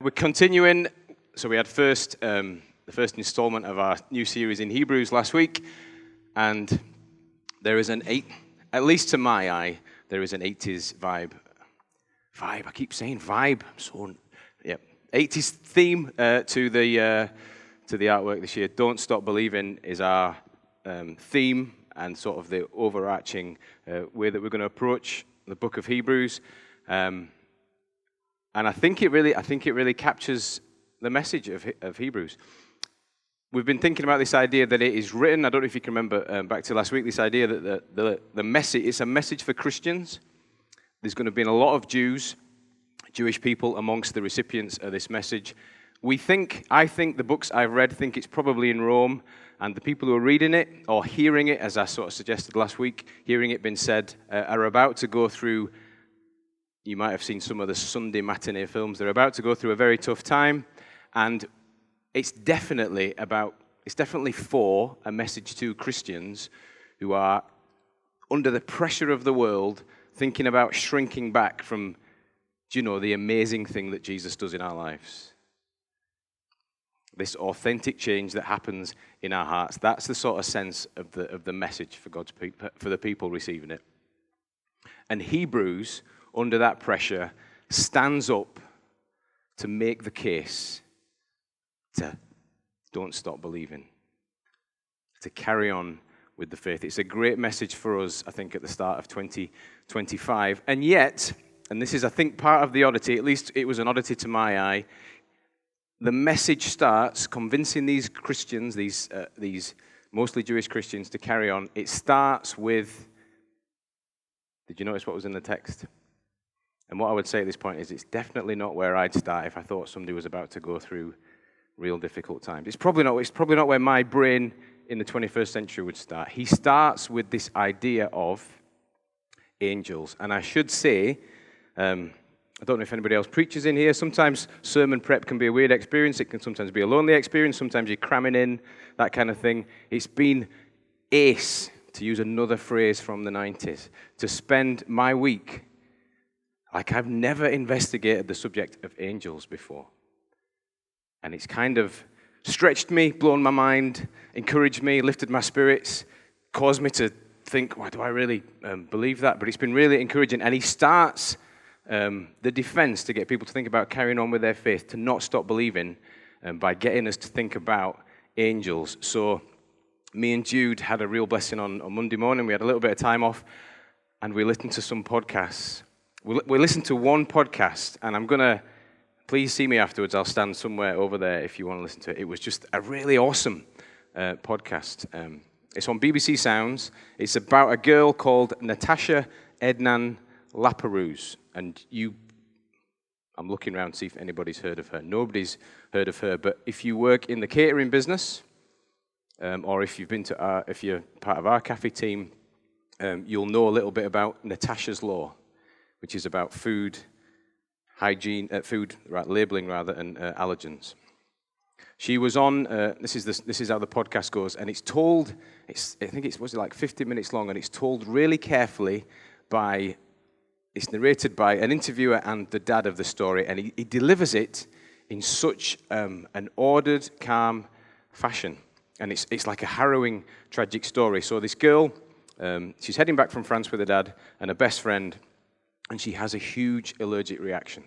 We're continuing. So we had the first installment of our new series in Hebrews last week, and there is at least to my eye, there is an 80s vibe. I keep saying vibe. 80s theme to the artwork this year. Don't Stop Believin is our theme and sort of the overarching way that we're going to approach the book of Hebrews. And I think it really captures the message of Hebrews. We've been thinking about this idea that it is written. I don't know if you can remember back to last week. This idea that the message, it's a message for Christians. There's going to be a lot of Jewish people amongst the recipients of this message. I think the books I've read think it's probably in Rome, and the people who are reading it or hearing it, as I sort of suggested last week, hearing it being said, are about to go through. You might have seen some of the Sunday matinee films. They're about to go through a very tough time, and it's definitely for a message to Christians who are under the pressure of the world, thinking about shrinking back from, the amazing thing that Jesus does in our lives. This authentic change that happens in our hearts. That's the sort of sense of the message for the people receiving it. And Hebrews, under that pressure, stands up to make the case to don't stop believing, to carry on with the faith. It's a great message for us, I think, at the start of 2025. And yet, and this is, I think, part of the oddity, at least it was an oddity to my eye, the message starts convincing these Christians, these mostly Jewish Christians, to carry on. It starts with, did you notice what was in the text? And what I would say at this point is it's definitely not where I'd start if I thought somebody was about to go through real difficult times. It's probably not where my brain in the 21st century would start. He starts with this idea of angels. And I should say, I don't know if anybody else preaches in here. Sometimes sermon prep can be a weird experience. It can sometimes be a lonely experience. Sometimes you're cramming in, that kind of thing. It's been ace, to use another phrase from the 90s, to spend my week like I've never investigated the subject of angels before. And it's kind of stretched me, blown my mind, encouraged me, lifted my spirits, caused me to think, why do I really believe that? But it's been really encouraging. And he starts the defense to get people to think about carrying on with their faith, to not stop believing, by getting us to think about angels. So me and Jude had a real blessing on Monday morning. We had a little bit of time off, and we listened to some podcasts. We listened to one podcast, and I'm going to, please see me afterwards. I'll stand somewhere over there if you want to listen to it. It was just a really awesome podcast. It's on BBC Sounds. It's about a girl called Natasha Ednan Laperouse. And I'm looking around to see if anybody's heard of her. Nobody's heard of her. But if you work in the catering business, or if you're part of our cafe team, you'll know a little bit about Natasha's Law, which is about food hygiene, labeling and allergens. She was on. This is how the podcast goes, and it's told. I think it's 50 minutes long, and it's told really carefully by. It's narrated by an interviewer and the dad of the story, and he delivers it in such an ordered, calm fashion, and it's like a harrowing, tragic story. So this girl, she's heading back from France with her dad and her best friend. And she has a huge allergic reaction.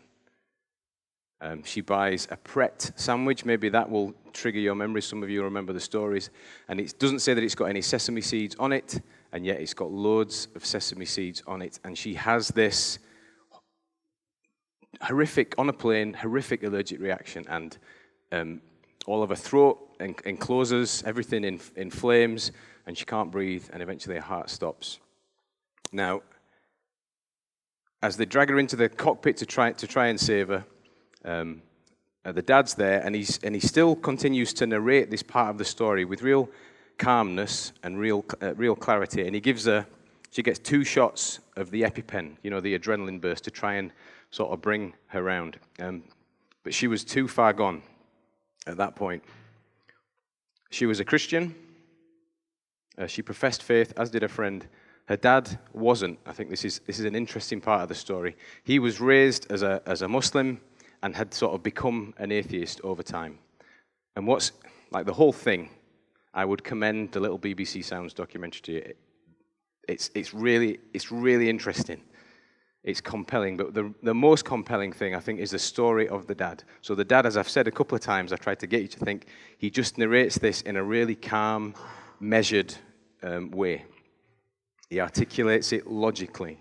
She buys a Pret sandwich. Maybe that will trigger your memories. Some of you remember the stories. And it doesn't say that it's got any sesame seeds on it, and yet it's got loads of sesame seeds on it. And she has this horrific allergic reaction. And all of her throat encloses, everything in flames, and she can't breathe, and eventually her heart stops. Now, as they drag her into the cockpit to try and save her, the dad's there, and he still continues to narrate this part of the story with real calmness and real clarity. And she gets 2 shots of the EpiPen, the adrenaline burst, to try and sort of bring her round. But she was too far gone at that point. She was a Christian. She professed faith, as did her friend. Her dad wasn't. I think this is an interesting part of the story. He was raised as a Muslim, and had sort of become an atheist over time. And what's, like the whole thing, I would commend the little BBC Sounds documentary to you. It's really interesting. It's compelling, but the most compelling thing, I think, is the story of the dad. So the dad, as I've said a couple of times, I've tried to get you to think, he just narrates this in a really calm, measured way. He articulates it logically.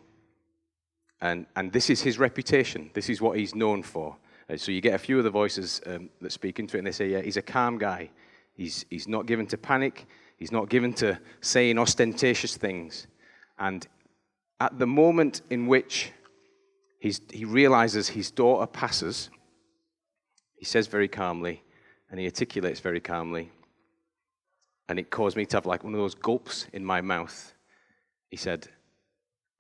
And this is his reputation. This is what he's known for. So you get a few of the voices that speak into it, and they say, yeah, he's a calm guy. He's not given to panic. He's not given to saying ostentatious things. And at the moment in which he realizes his daughter passes, he says very calmly, and he articulates very calmly, and it caused me to have like one of those gulps in my mouth. He said,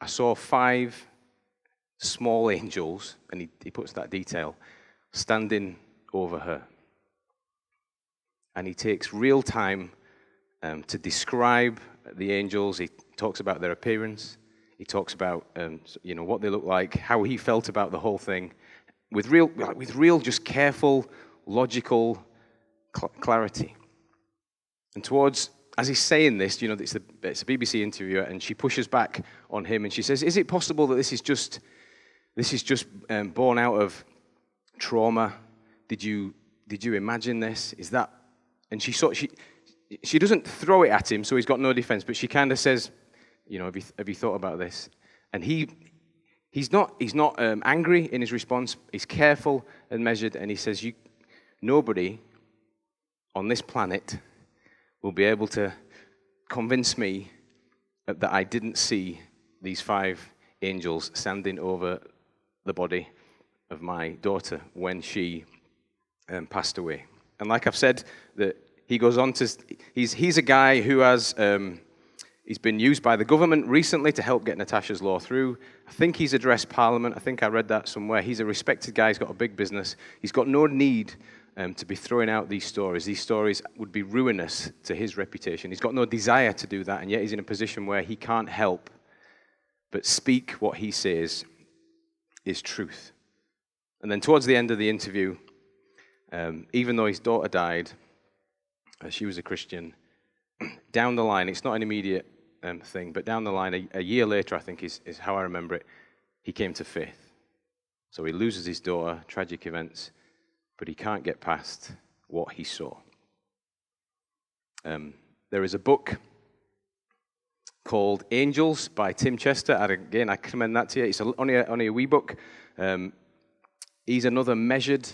I saw 5 small angels, and he puts that detail, standing over her. And he takes real time to describe the angels. He talks about their appearance. He talks about what they look like, how he felt about the whole thing, with real just careful, logical clarity. And as he's saying this, it's a BBC interviewer, and she pushes back on him, and she says, "Is it possible that this is just born out of trauma? Did you imagine this? Is that?" And she doesn't throw it at him, so he's got no defense, but she kind of says, have you thought about this? And he's not angry in his response. He's careful and measured, and he says, nobody on this planet will be able to convince me that I didn't see these 5 angels standing over the body of my daughter when she passed away. And like I've said, that he goes on to, he's a guy who has, he's been used by the government recently to help get Natasha's law through. I think he's addressed Parliament. I think I read that somewhere. He's a respected guy. He's got a big business. He's got no need to be throwing out these stories. These stories would be ruinous to his reputation. He's got no desire to do that, and yet he's in a position where he can't help but speak what he says is truth. And then towards the end of the interview, even though his daughter died, she was a Christian, down the line, it's not an immediate thing, but down the line, a year later, I think is how I remember it, he came to faith. So he loses his daughter, tragic events, but he can't get past what he saw. There is a book called Angels by Tim Chester. Again, I commend that to you. It's only a wee book. He's another measured,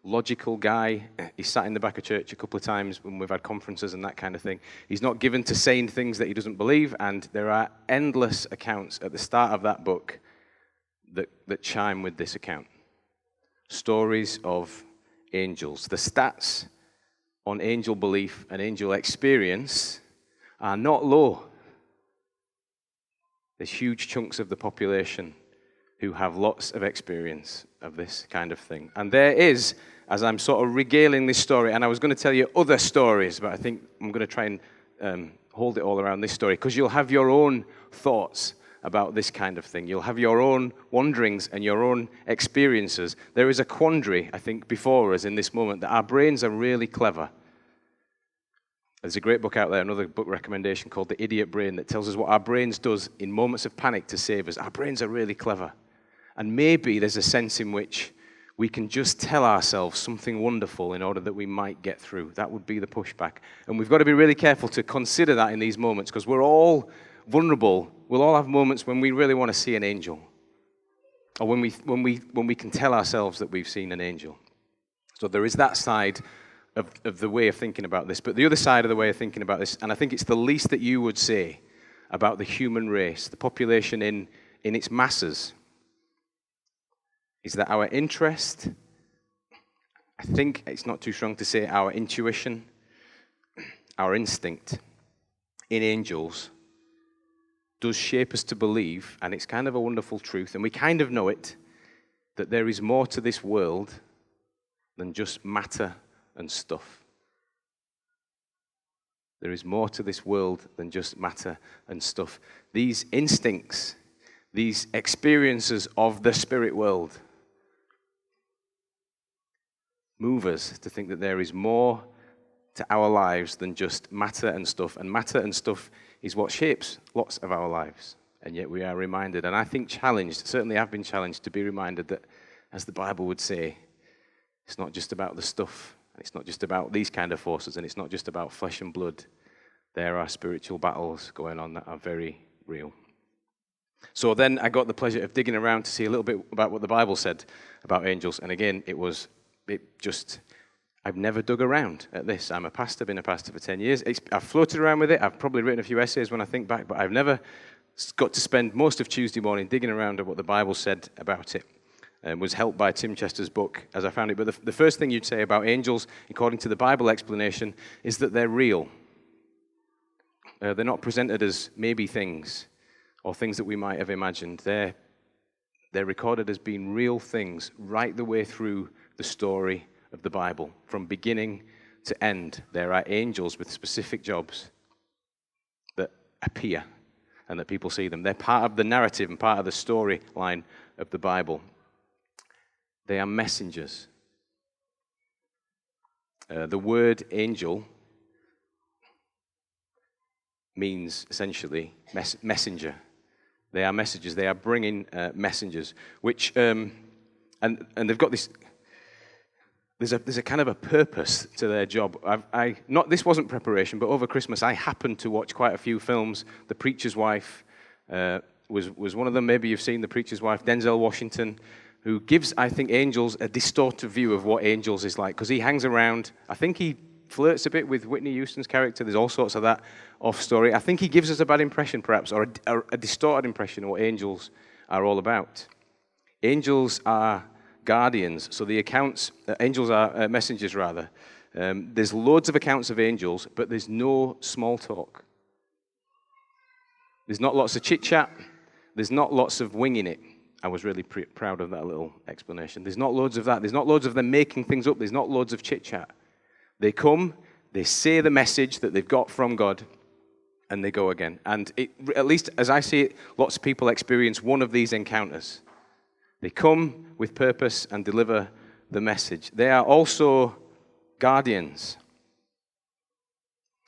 logical guy. He's sat in the back of church a couple of times when we've had conferences and that kind of thing. He's not given to saying things that he doesn't believe, and there are endless accounts at the start of that book that chime with this account. Stories of angels. The stats on angel belief and angel experience are not low. There's huge chunks of the population who have lots of experience of this kind of thing. And there is, as I'm sort of regaling this story, and I was going to tell you other stories, but I think I'm going to try and hold it all around this story, because you'll have your own thoughts about this kind of thing. You'll have your own wanderings and your own experiences. There is a quandary, I think, before us in this moment, that our brains are really clever. There's a great book out there, another book recommendation called The Idiot Brain, that tells us what our brains does in moments of panic to save us. Our brains are really clever. And maybe there's a sense in which we can just tell ourselves something wonderful in order that we might get through. That would be the pushback. And we've got to be really careful to consider that in these moments, because we're all vulnerable. We'll all have moments when we really want to see an angel, or when we can tell ourselves that we've seen an angel. So there is that side of the way of thinking about this. But the other side of the way of thinking about this, and I think it's the least that you would say about the human race, the population in its masses, is that our interest, I think it's not too strong to say our intuition, our instinct in angels does shape us to believe, and it's kind of a wonderful truth, and we kind of know it, that there is more to this world than just matter and stuff. There is more to this world than just matter and stuff. These instincts, these experiences of the spirit world, move us to think that there is more to our lives than just matter and stuff. And matter and stuff is what shapes lots of our lives. And yet we are reminded, and I think challenged, certainly I've been challenged to be reminded that, as the Bible would say, it's not just about the stuff, and it's not just about these kind of forces, and it's not just about flesh and blood. There are spiritual battles going on that are very real. So then I got the pleasure of digging around to see a little bit about what the Bible said about angels. And again, I've never dug around at this. I'm a pastor, been a pastor for 10 years. I've floated around with it. I've probably written a few essays when I think back, but I've never got to spend most of Tuesday morning digging around at what the Bible said about it. Was helped by Tim Chester's book as I found it. But the first thing you'd say about angels, according to the Bible explanation, is that they're real. They're not presented as maybe things or things that we might have imagined. They're recorded as being real things right the way through the story of the Bible. From beginning to end, there are angels with specific jobs that appear and that people see them. They're part of the narrative and part of the storyline of the Bible. They are messengers. The word angel means essentially messenger. They are messengers. They are bringing messengers, which and they've got this. There's a kind of a purpose to their job. This wasn't preparation, but over Christmas I happened to watch quite a few films. The Preacher's Wife was one of them. Maybe you've seen The Preacher's Wife. Denzel Washington, who gives, I think, angels a distorted view of what angels is like, because he hangs around. I think he flirts a bit with Whitney Houston's character. There's all sorts of that off story. I think he gives us a bad impression, perhaps, or a distorted impression of what angels are all about. Angels are guardians. So the accounts, angels are messengers, rather. There's loads of accounts of angels, but there's no small talk. There's not lots of chit-chat. There's not lots of winging it. I was really proud of that little explanation. There's not loads of that. There's not loads of them making things up. There's not loads of chit-chat. They come, they say the message that they've got from God, and they go again. And at least as I see it, lots of people experience one of these encounters. They come with purpose and deliver the message. They are also guardians.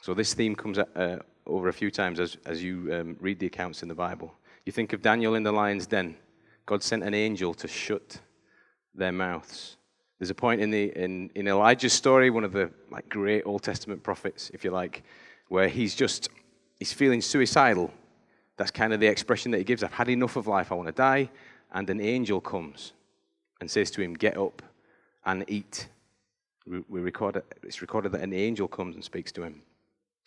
So this theme comes over a few times as you read the accounts in the Bible. You think of Daniel in the lion's den. God sent an angel to shut their mouths. There's a point in Elijah's story, one of the great Old Testament prophets, if you like, where he's feeling suicidal. That's kind of the expression that he gives. I've had enough of life. I want to die. And an angel comes and says to him, "Get up and eat." It's recorded that an angel comes and speaks to him.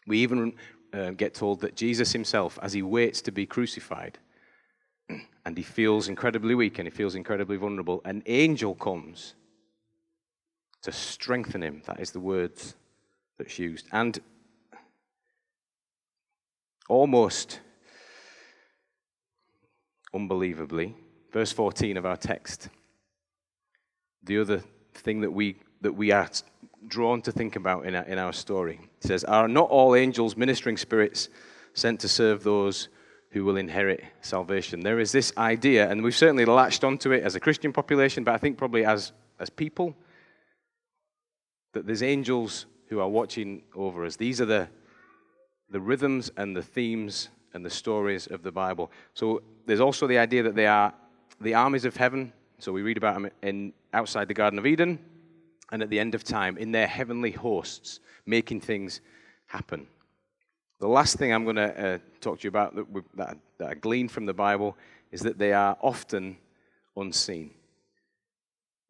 We even get told that Jesus himself, as he waits to be crucified, and he feels incredibly weak and he feels incredibly vulnerable, an angel comes to strengthen him. That is the words that's used. And almost unbelievably, verse 14 of our text, the other thing that we are drawn to think about in our story, it says, "Are not all angels ministering spirits sent to serve those who will inherit salvation?" There is this idea, and we've certainly latched onto it as a Christian population, but I think probably as people, that there's angels who are watching over us. These are the rhythms and the themes and the stories of the Bible. So there's also the idea that they are the armies of heaven. So we read about them outside the Garden of Eden, and at the end of time, in their heavenly hosts, making things happen. The last thing I'm going to talk to you about that I gleaned from the Bible is that they are often unseen.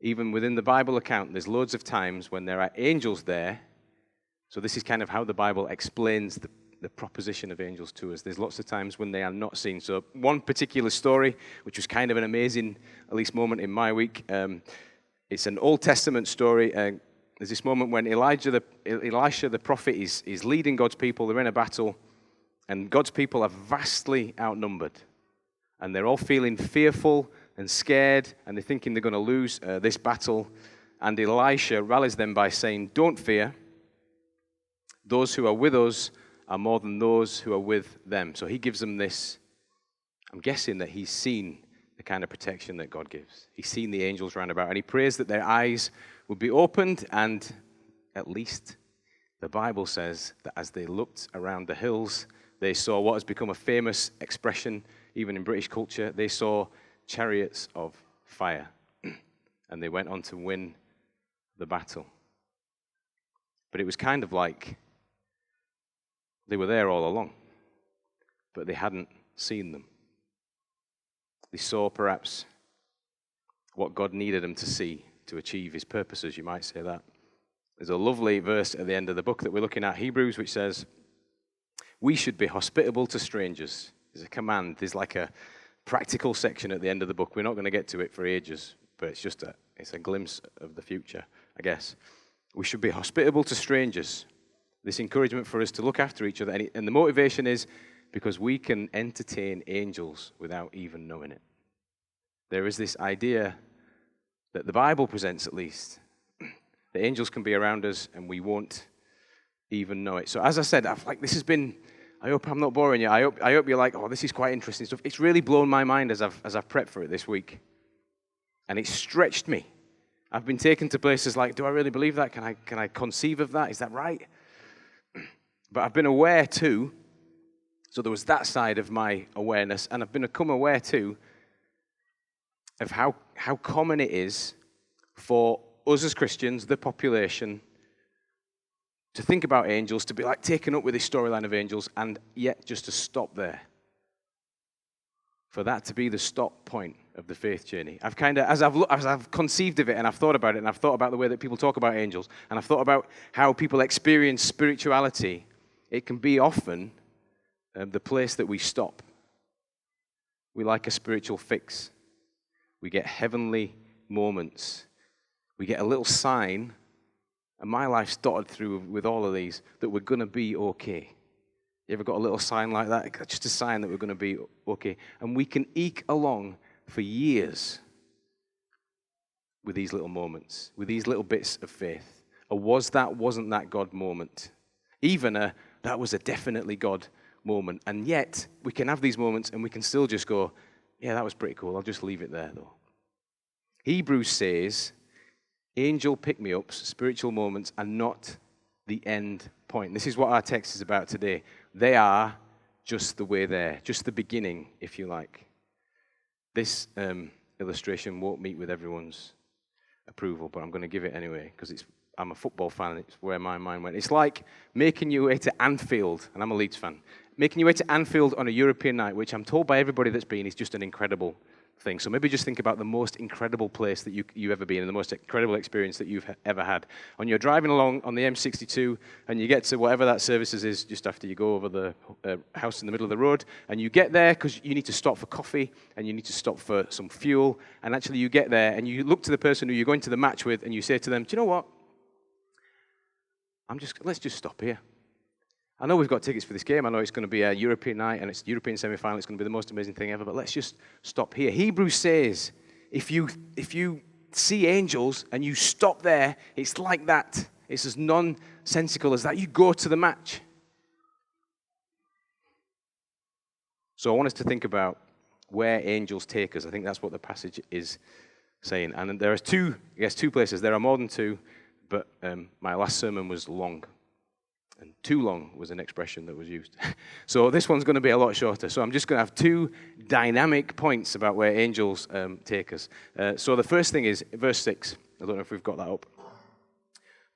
Even within the Bible account, there's loads of times when there are angels there. So this is kind of how the Bible explains the proposition of angels to us. There's lots of times when they are not seen. So one particular story, which was kind of an amazing, at least, moment in my week, it's an Old Testament story. There's this moment when Elisha the prophet is leading God's people. They're in a battle, and God's people are vastly outnumbered. And they're all feeling fearful and scared, and they're thinking they're going to lose this battle. And Elisha rallies them by saying, "Don't fear. Those who are with us are more than those who are with them." So he gives them this. I'm guessing that he's seen the kind of protection that God gives. He's seen the angels round about, and he prays that their eyes would be opened, and at least the Bible says that as they looked around the hills, they saw what has become a famous expression, even in British culture. They saw chariots of fire, and they went on to win the battle. But it was kind of like they were there all along, but they hadn't seen them. They saw perhaps what God needed them to see to achieve his purposes, you might say that. There's a lovely verse at the end of the book that we're looking at, Hebrews, which says, we should be hospitable to strangers. There's a command. There's like a practical section at the end of the book. We're not going to get to it for ages, but it's a glimpse of the future, I guess. We should be hospitable to strangers. This encouragement for us to look after each other. And the motivation is because we can entertain angels without even knowing it. There is this idea that the Bible presents, at least, that angels can be around us and we won't even know it. So as I said, this has been, I hope I'm not boring you. I hope you're like, oh, this is quite interesting stuff. It's really blown my mind as I've prepped for it this week. And it's stretched me. I've been taken to places like, do I really believe that? Can I conceive of that? Is that right? But I've been aware too, so there was that side of my awareness, and I've become aware too of how common it is for us as Christians, the population, to think about angels, to be like taken up with this storyline of angels, and yet just to stop there. For that to be the stop point of the faith journey. I've as I've conceived of it, and I've thought about it, and I've thought about the way that people talk about angels, and I've thought about how people experience spirituality, it can be often the place that we stop. We like a spiritual fix. We get heavenly moments. We get a little sign, and my life's dotted through with all of these, that we're going to be okay. You ever got a little sign like that? Just a sign that we're going to be okay. And we can eke along for years with these little moments, with these little bits of faith. Wasn't that God moment? Even that was a definitely God moment. And yet, we can have these moments and we can still just go, yeah, that was pretty cool. I'll just leave it there, though. Hebrews says, angel pick-me-ups, spiritual moments, are not the end point. This is what our text is about today. They are just the way there, just the beginning, if you like. This illustration won't meet with everyone's approval, but I'm going to give it anyway, because I'm a football fan, and it's where my mind went. It's like making your way to Anfield, and I'm a Leeds fan, making your way to Anfield on a European night, which I'm told by everybody that's been is just an incredible thing. So maybe just think about the most incredible place that you've ever been and the most incredible experience that you've ever had. When you're driving along on the M62 and you get to whatever that services is just after you go over the house in the middle of the road, and you get there because you need to stop for coffee and you need to stop for some fuel, and actually you get there and you look to the person who you're going to the match with and you say to them, do you know what? Let's just stop here. I know we've got tickets for this game. I know it's going to be a European night and it's the European semi-final. It's going to be the most amazing thing ever, but let's just stop here. Hebrews says, if you see angels and you stop there, it's like that. It's as nonsensical as that. You go to the match. So I want us to think about where angels take us. I think that's what the passage is saying. And there are two places. There are more than two, but my last sermon was long. And too long was an expression that was used. So this one's going to be a lot shorter. So I'm just going to have two dynamic points about where angels take us. So the first thing is verse 6. I don't know if we've got that up.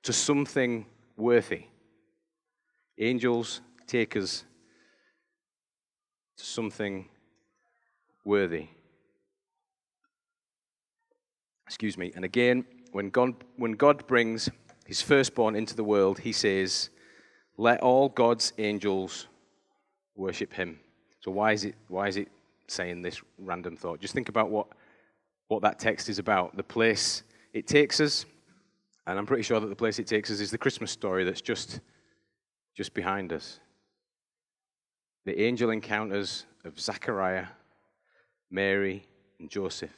To something worthy. Angels take us to something worthy. Excuse me. And again, when God brings his firstborn into the world, he says, let all God's angels worship him. So why is it saying this random thought? Just think about what that text is about. The place it takes us, and I'm pretty sure that the place it takes us is the Christmas story that's just behind us. The angel encounters of Zechariah, Mary, and Joseph.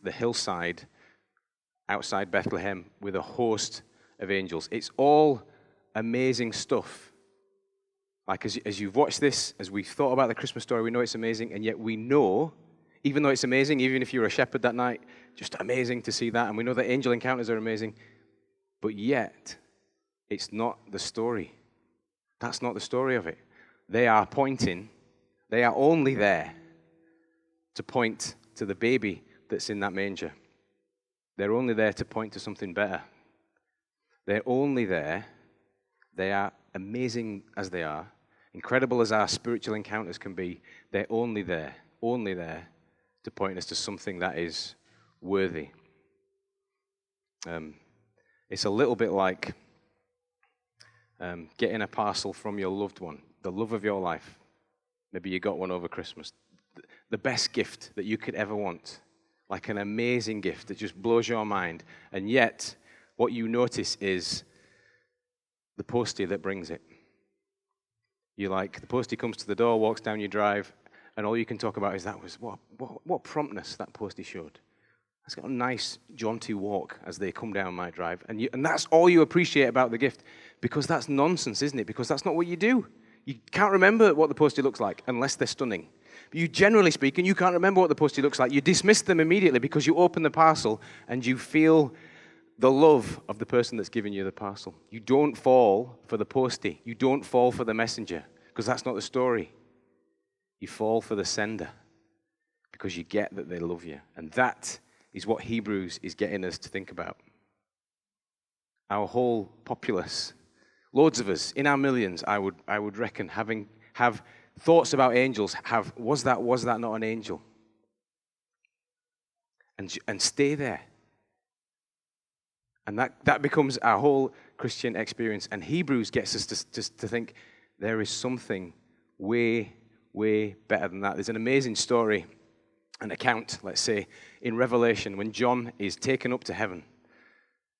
The hillside outside Bethlehem with a host of angels. It's all amazing stuff. Like as you've watched this, as we've thought about the Christmas story, we know it's amazing, and yet we know Even though it's amazing, even if you're a shepherd that night, just amazing to see that. And we know that angel encounters are amazing. But yet, it's not the story. That's not the story of it. They are only there to point to the baby that's in that manger. They're only there to point to something better. They're only there. They are amazing as they are, incredible as our spiritual encounters can be. They're only there to point us to something that is worthy. It's a little bit like getting a parcel from your loved one, the love of your life. Maybe you got one over Christmas. The best gift that you could ever want, like an amazing gift that just blows your mind. And yet, what you notice is the postie that brings it. The postie comes to the door, walks down your drive, and all you can talk about is what promptness that postie showed. It's got a nice jaunty walk as they come down my drive. And that's all you appreciate about the gift, because that's nonsense, isn't it? Because that's not what you do. You can't remember what the postie looks like unless they're stunning. But generally speaking, you can't remember what the postie looks like. You dismiss them immediately because you open the parcel and you feel the love of the person that's giving you the parcel. You don't fall for the postie. You don't fall for the messenger, because that's not the story. You fall for the sender because you get that they love you. And that is what Hebrews is getting us to think about. Our whole populace, loads of us, in our millions, I would reckon, have thoughts about angels. Was that not an angel? And stay there. And that becomes our whole Christian experience. And Hebrews gets us to think there is something way, way better than that. There's an amazing story, an account, let's say, in Revelation when John is taken up to heaven.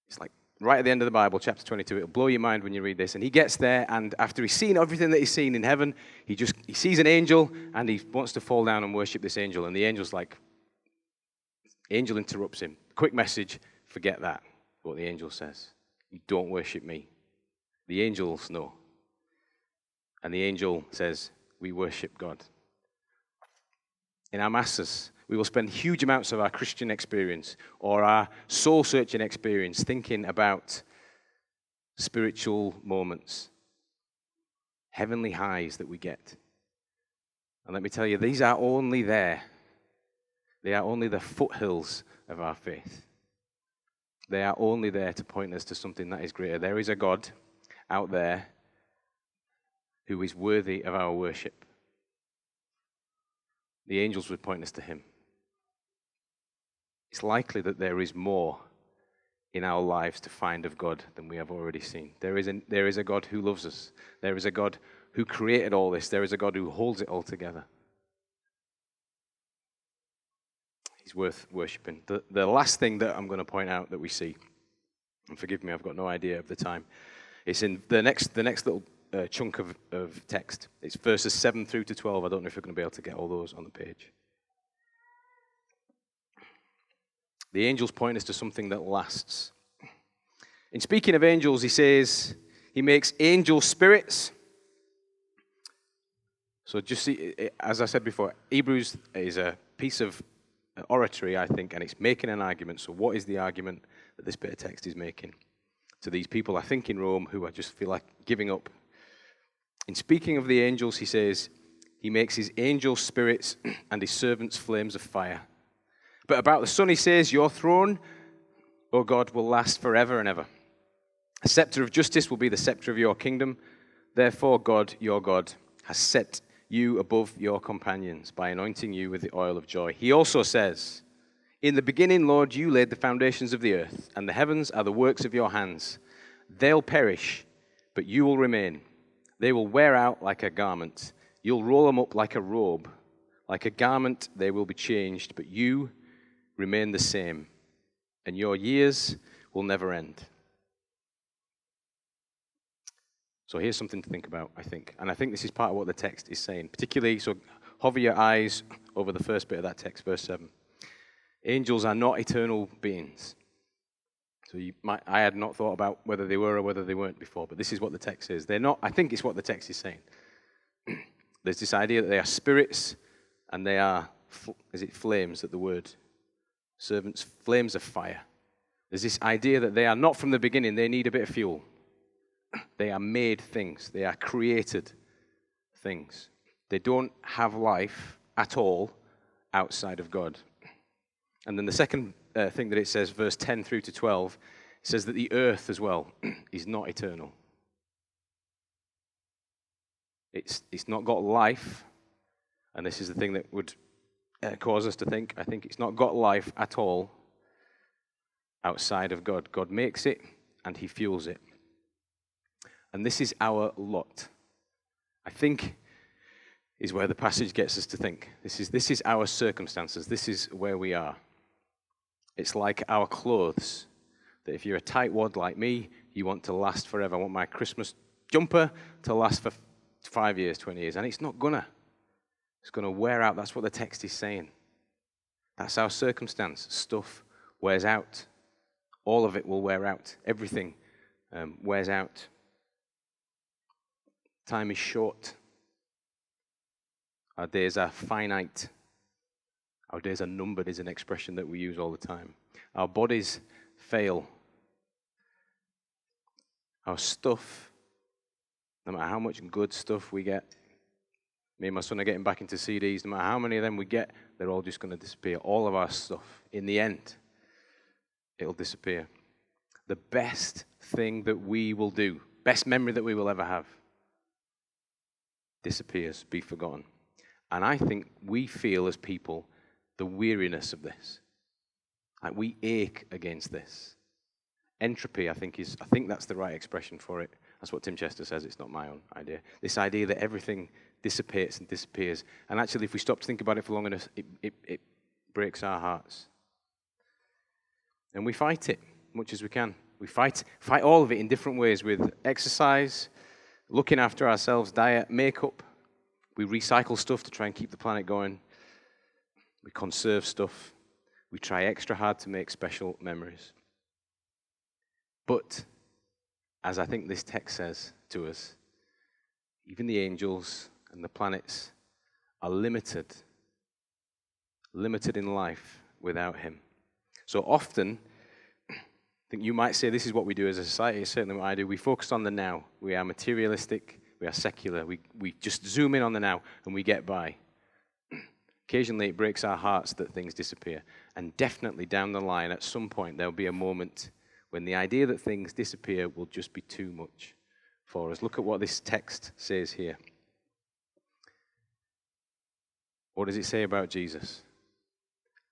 It's like right at the end of the Bible, chapter 22. It'll blow your mind when you read this. And he gets there, and after he's seen everything that he's seen in heaven, he sees an angel, and he wants to fall down and worship this angel. And the angel's like, angel interrupts him. Quick message, forget that. What the angel says. You don't worship me. The angels know. And the angel says, we worship God. In our masses, we will spend huge amounts of our Christian experience or our soul-searching experience thinking about spiritual moments, heavenly highs that we get. And let me tell you, these are only there. They are only the foothills of our faith. They are only there to point us to something that is greater. There is a God out there who is worthy of our worship. The angels would point us to him. It's likely that there is more in our lives to find of God than we have already seen. There is a God who loves us. There is a God who created all this. There is a God who holds it all together. He's worth worshipping. The last thing that I'm going to point out that we see, and forgive me, I've got no idea of the time, it's in the next little chunk of text. It's verses 7 through to 12. I don't know if you're going to be able to get all those on the page. The angels point us to something that lasts. In speaking of angels, he says he makes angel spirits. So just see, as I said before, Hebrews is a piece of oratory, I think, and it's making an argument. So what is the argument that this bit of text is making to these people, I think, in Rome, who I just feel like giving up? In speaking of the angels, he says, he makes his angel spirits and his servants flames of fire. But about the Son, he says, your throne, O God, will last forever and ever. A scepter of justice will be the scepter of your kingdom. Therefore, God, your God, has set you above your companions by anointing you with the oil of joy. He also says, in the beginning, Lord, you laid the foundations of the earth, and the heavens are the works of your hands. They'll perish, but you will remain. They will wear out like a garment. You'll roll them up like a robe. Like a garment, they will be changed, but you remain the same, and your years will never end. So here's something to think about, I think. And I think this is part of what the text is saying. Particularly, so hover your eyes over the first bit of that text, verse 7. Angels are not eternal beings. So I had not thought about whether they were or whether they weren't before, but this is what the text says. They're not, I think it's what the text is saying. There's this idea that they are spirits and they are is it flames that the word? Servants, flames of fire. There's this idea that they are not from the beginning, they need a bit of fuel. They are made things, they are created things. They don't have life at all outside of God. And then the second thing that it says, verse 10 through to 12, it says that the earth as well is not eternal. It's not got life, and this is the thing that would cause us to think, I think it's not got life at all outside of God. God makes it, and he fuels it. And this is our lot. I think is where the passage gets us to think. This is our circumstances. This is where we are. It's like our clothes, that if you're a tightwad like me, you want to last forever. I want my Christmas jumper to last for 5 years, 20 years, and it's not gonna. It's gonna wear out. That's what the text is saying. That's our circumstance. Stuff wears out. All of it will wear out. Everything wears out. Time is short. Our days are finite. Our days are numbered is an expression that we use all the time. Our bodies fail. Our stuff, no matter how much good stuff we get, me and my son are getting back into CDs, no matter how many of them we get, they're all just going to disappear. All of our stuff, in the end, it'll disappear. The best thing that we will do, best memory that we will ever have, disappears, be forgotten. And I think we feel as people the weariness of this. Like we ache against this. Entropy, I think that's the right expression for it. That's what Tim Chester says. It's not my own idea. This idea that everything dissipates and disappears. And actually, if we stop to think about it for long enough, it breaks our hearts. And we fight it much as we can. We fight all of it in different ways with exercise, looking after ourselves, diet, makeup. We recycle stuff to try and keep the planet going. We conserve stuff. We try extra hard to make special memories. But, as I think this text says to us, even the angels and the planets are limited in life without him. So often, I think you might say this is what we do as a society, it's certainly what I do. We focus on the now. We are materialistic. We are secular. We just zoom in on the now and we get by. Occasionally it breaks our hearts that things disappear. And definitely down the line, at some point, there'll be a moment when the idea that things disappear will just be too much for us. Look at what this text says here. What does it say about Jesus?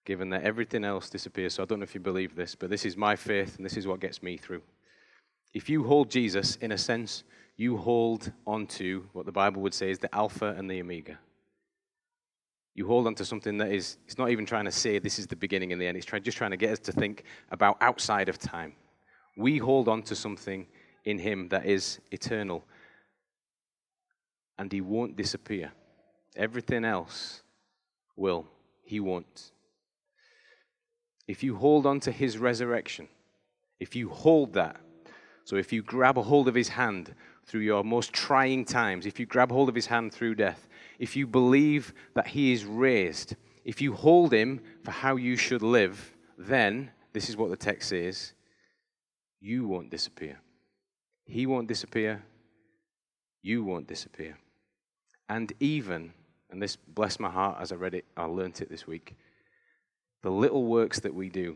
Given that everything else disappears, so I don't know if you believe this, but this is my faith and this is what gets me through. If you hold Jesus, in a sense, you hold onto what the Bible would say is the Alpha and the Omega. You hold onto something that is, it's not even trying to say this is the beginning and the end. It's just trying to get us to think about outside of time. We hold on to something in him that is eternal. And he won't disappear. Everything else will. He won't. If you hold on to his resurrection, if you hold that, so if you grab a hold of his hand through your most trying times, if you grab hold of his hand through death, if you believe that he is raised, if you hold him for how you should live, then, this is what the text says, you won't disappear. He won't disappear. You won't disappear. And even, and this blessed my heart as I read it, I learnt it this week, the little works that we do,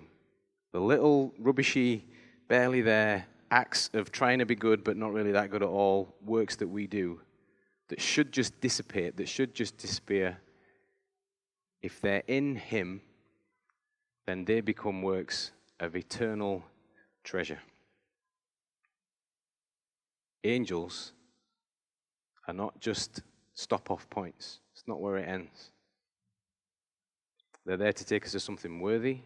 the little rubbishy, barely there, acts of trying to be good but not really that good at all, works that we do that should just dissipate, that should just disappear, if they're in him, then they become works of eternal treasure. Angels are not just stop-off points. It's not where it ends. They're there to take us to something worthy,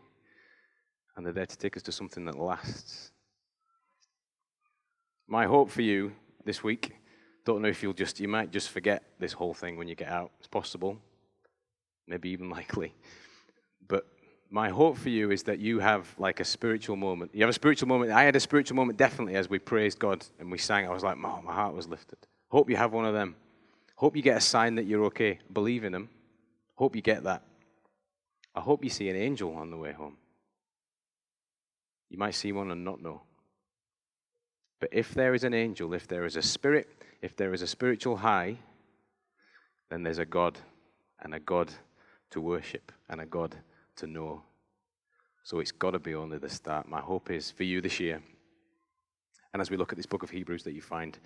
and they're there to take us to something that lasts. My hope for you this week, don't know if you might just forget this whole thing when you get out. It's possible, maybe even likely. But my hope for you is that you have like a spiritual moment. You have a spiritual moment. I had a spiritual moment definitely as we praised God and we sang. I was like, oh, my heart was lifted. Hope you have one of them. Hope you get a sign that you're okay. Believe in him. Hope you get that. I hope you see an angel on the way home. You might see one and not know. But if there is an angel, if there is a spirit, if there is a spiritual high, then there's a God, and a God to worship, and a God to know. So it's got to be only the start. My hope is for you this year, and as we look at this book of Hebrews, that you find him